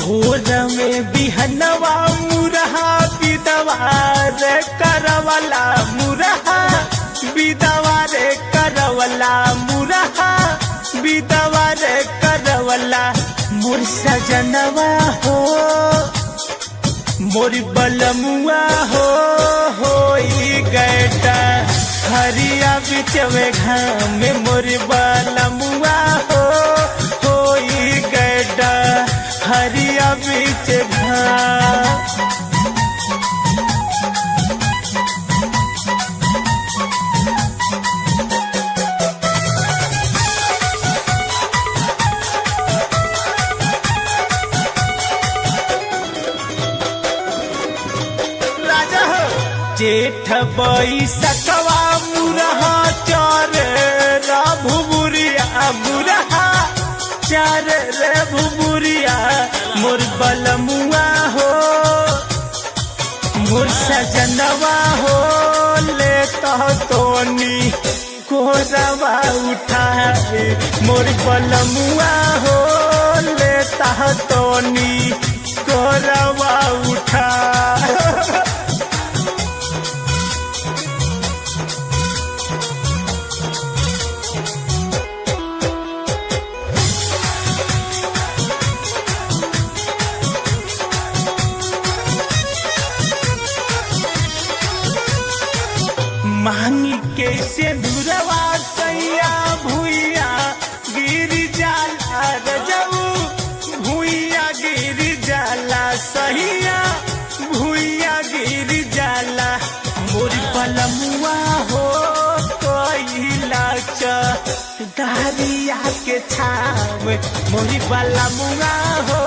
भोर में बिहनवा मुरहा विदवा रे करवला मुरहा विदवा रे करवला मुरहा विदवा रे करवला मोर सजनवा हो मोर बलमुआ हो गैटा हरिया बिच में घाम में मोर बलमुआ हो गैटा हरिया बिच घाम। जेठ बैसकवा मुरहा चार रा भुबुरिया मुरहा चार रे भुबुरिया मोर बलमुआ हो मोर सजनवा हो ले तोनी कोरवा उठाए मोर बलमुआ हो ले तोनी कोरवा उठा। मांगी के सिंदूरवा सैया भुइया गिर जाला रजऊ भुइया गिर जाला सैया भुइया गिर जाला मोर बलमुआ हो कोइला दारिया के छाव मोर बलमुआ हो